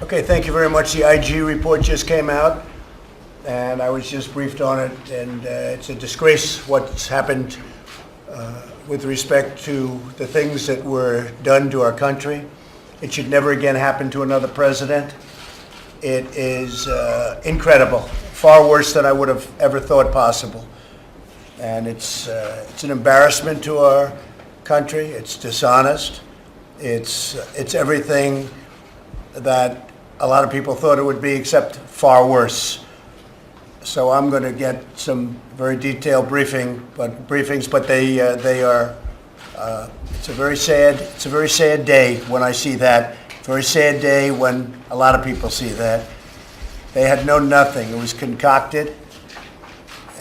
Okay, thank you very much. The IG report just came out, and I was just briefed on it, and it's a disgrace what's happened with respect to the things that were done to our country. It should never again happen to another president. It is incredible, far worse than I would have ever thought possible. And it's an embarrassment to our country. It's dishonest. It's everything that a lot of people thought it would be, except far worse. So I'm going to get some very detailed briefings, but they are. It's a very sad day when I see that. Very sad day when a lot of people see that. They had known nothing. It was concocted.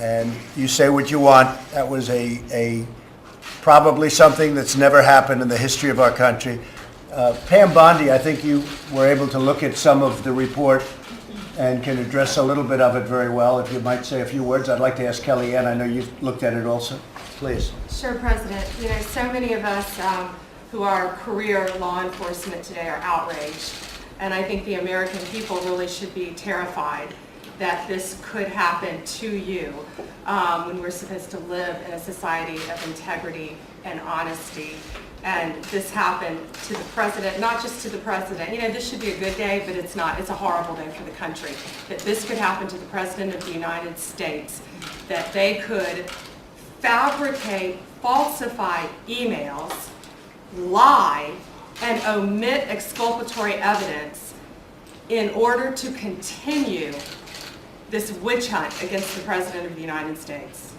And you say what you want. That was a probably something that's never happened in the history of our country. Pam Bondi, I think you were able to look at some of the report and can address a little bit of it very well. If you might say a few words, I'd like to ask Kellyanne. I know you've looked at it also. Please. Sure, President. You know, so many of us who are career law enforcement today are outraged. And I think the American people really should be terrified that this could happen to you when we're supposed to live in a society of integrity and honesty. And this happened to the president, not just to the president. You know, this should be a good day, but it's not. It's a horrible day for the country. That this could happen to the president of the United States, that they could fabricate, falsify emails, lie, and omit exculpatory evidence in order to continue this witch hunt against the President of the United States.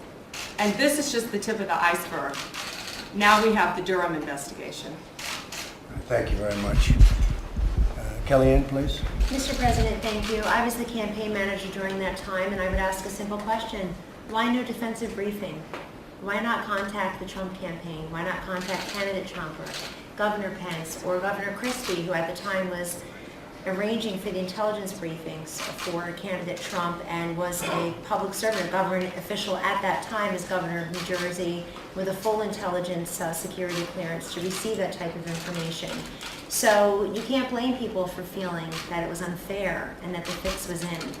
And this is just the tip of the iceberg. Now we have the Durham investigation. Thank you very much. Kellyanne, please. Mr. President, thank you. I was the campaign manager during that time, and I would ask a simple question. Why no defensive briefing? Why not contact the Trump campaign? Why not contact candidate Trump or Governor Pence or Governor Christie, who at the time was arranging for the intelligence briefings for candidate Trump and was a public servant, a government official at that time as governor of New Jersey with a full intelligence security clearance to receive that type of information. So you can't blame people for feeling that it was unfair and that the fix was in.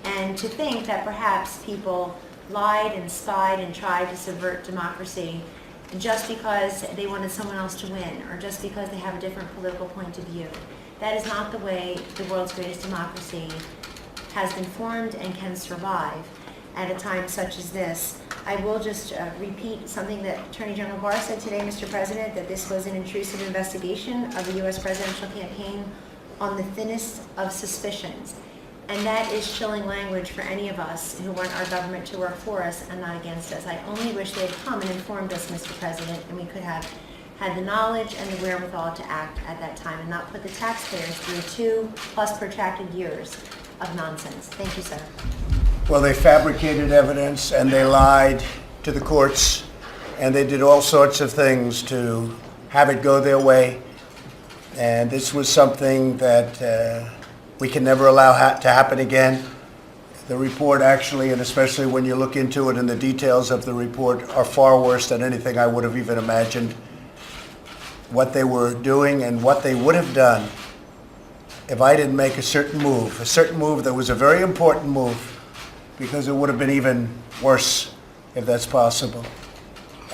And to think that perhaps people lied and spied and tried to subvert democracy just because they wanted someone else to win or just because they have a different political point of view. That is not the way the world's greatest democracy has been formed and can survive at a time such as this. I will just repeat something that Attorney General Barr said today, Mr. President, that this was an intrusive investigation of the U.S. presidential campaign on the thinnest of suspicions. And that is chilling language for any of us who want our government to work for us and not against us. I only wish they had come and informed us, Mr. President, and we could have had the knowledge and the wherewithal to act at that time and not put the taxpayers through 2+ protracted years of nonsense. Thank you, sir. Well, they fabricated evidence and they lied to the courts and they did all sorts of things to have it go their way. And this was something that we can never allow to happen again. The report actually, and especially when you look into it and the details of the report, are far worse than anything I would have even imagined. What they were doing and what they would have done if I didn't make a certain move that was a very important move, because it would have been even worse if that's possible.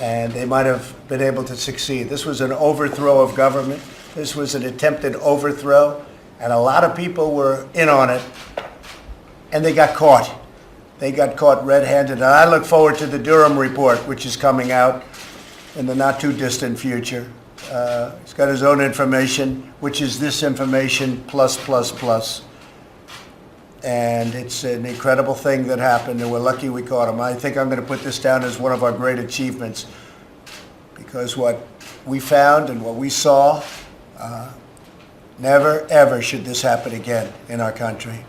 And they might have been able to succeed. This was an overthrow of government. This was an attempted overthrow, and a lot of people were in on it, and they got caught. They got caught red-handed. And I look forward to the Durham report, which is coming out in the not-too-distant future. He's got his own information, which is this information plus. And it's an incredible thing that happened, and we're lucky we caught him. I think I'm going to put this down as one of our great achievements, because what we found and what we saw, never, ever should this happen again in our country.